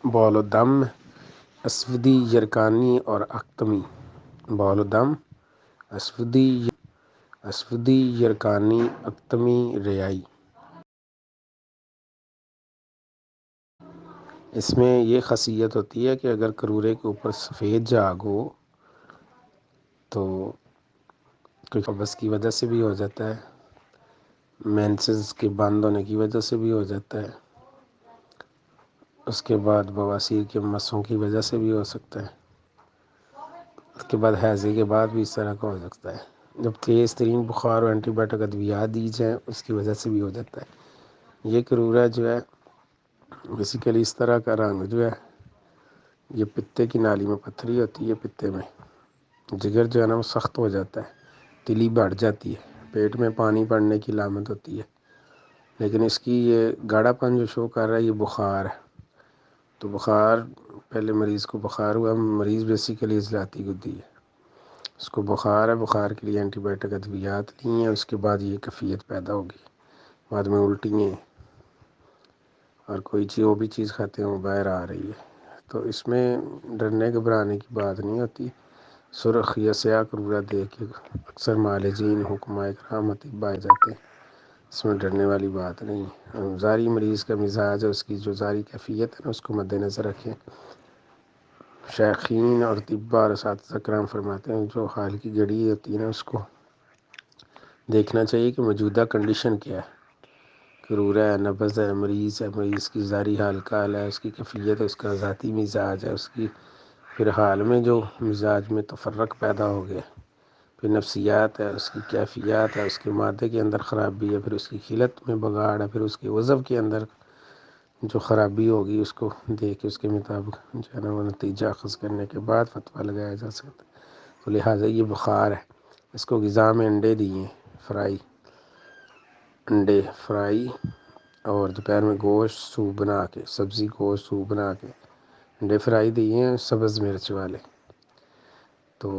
بول و دم اسودی یرکانی اور اختمی، بول و دم اسودی یرکانی اختمی ریائی۔ اس میں یہ خاصیت ہوتی ہے کہ اگر کرورے کے اوپر سفید جاگ ہو تو کوئی قبض کی وجہ سے بھی ہو جاتا ہے، مینسز کے بند ہونے کی وجہ سے بھی ہو جاتا ہے، اس کے بعد بواسیر کے مسوں کی وجہ سے بھی ہو سکتا ہے، اس کے بعد ہیضے کے بعد بھی اس طرح کا ہو سکتا ہے، جب تیز ترین بخار اور اینٹی بائیوٹک ادویات دی جائیں اس کی وجہ سے بھی ہو جاتا ہے۔ یہ کرورہ جو ہے بیسیکلی اس طرح کا رنگ جو ہے یہ پتے کی نالی میں پتھری ہوتی ہے، پتے میں جگر جو ہے نا وہ سخت ہو جاتا ہے، تلی بڑھ جاتی ہے، پیٹ میں پانی پڑنے کی علامت ہوتی ہے، لیکن اس کی یہ گاڑھا پن جو شو کر رہا ہے یہ بخار ہے۔ تو بخار پہلے مریض کو بخار ہوا، مریض بیسیکلی اضلاعاتی گدی ہے، اس کو بخار ہے، بخار کے لیے اینٹی بائیوٹک ادویات لی ہیں، اس کے بعد یہ کیفیت پیدا ہوگی، بعد میں الٹیاں اور کوئی چیز وہ بھی چیز کھاتے ہیں وہ باہر آ رہی ہے۔ تو اس میں ڈرنے گھبرانے کی بات نہیں ہوتی۔ سرخ یا سیاہ کرورہ دیکھ کے اکثر معالجین حکماء کرام اطباء آئے جاتے ہیں، اس میں ڈرنے والی بات نہیں ہے۔ زاری مریض کا مزاج ہے، اس کی جو زاری کیفیت ہے نا اس کو مد نظر رکھیں۔ شیخین اور طباء اور اساتذہ کرام فرماتے ہیں جو حال کی گھڑی ہوتی ہے نا اس کو دیکھنا چاہیے کہ موجودہ کنڈیشن کیا ہے، کرورہ ہے، نبض ہے، مریض کی زاری حال کا حال ہے، اس کی کیفیت ہے، اس کا ذاتی مزاج ہے، اس کی پھر حال میں جو مزاج میں تفرق پیدا ہو گیا، پھر نفسیات ہے، اس کی کیفیات ہے، اس کے مادے کے اندر خرابی ہے، پھر اس کی خلت میں بگاڑ ہے، پھر اس کے وظف کے اندر جو خرابی ہوگی اس کو دیکھ کے اس کے مطابق جو ہے نا وہ نتیجہ اخذ کرنے کے بعد فتویٰ لگایا جا سکتا ہے۔ تو لہٰذا یہ بخار ہے، اس کو غذا میں انڈے دیے انڈے فرائی اور دوپہر میں گوشت سوپ بنا کے، سبزی گوشت سوپ بنا کے انڈے فرائی دیے ہیں سبز مرچ والے، تو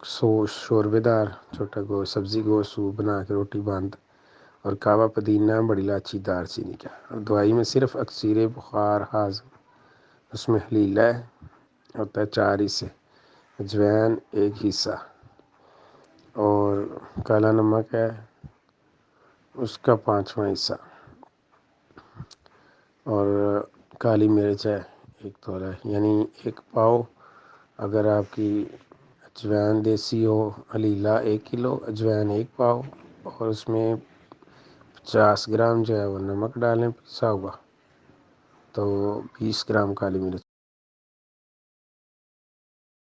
شوربے دار چھوٹا گوشت سبزی گوشت سوپ بنا کے روٹی بند، اور کعوہ پدینہ بڑی الائچی دار چینی کا، اور دوائی میں صرف اکسیر بخار ہاضم، اس میں حلیلہ ہوتا ہے 4 حصے، اجوین 1 حصہ اور کالا نمک ہے اس کا 5واں حصہ، اور کالی مرچ ہے 1 تولہ، یعنی 1 پاؤ۔ اگر آپ کی اجوین دیسی ہو، حلیلہ 1 کلو، اجوین 1 پاؤ، اور اس میں 50 گرام جو ہے وہ نمک ڈالیں پسا ہوا، تو 20 گرام کالی مرچ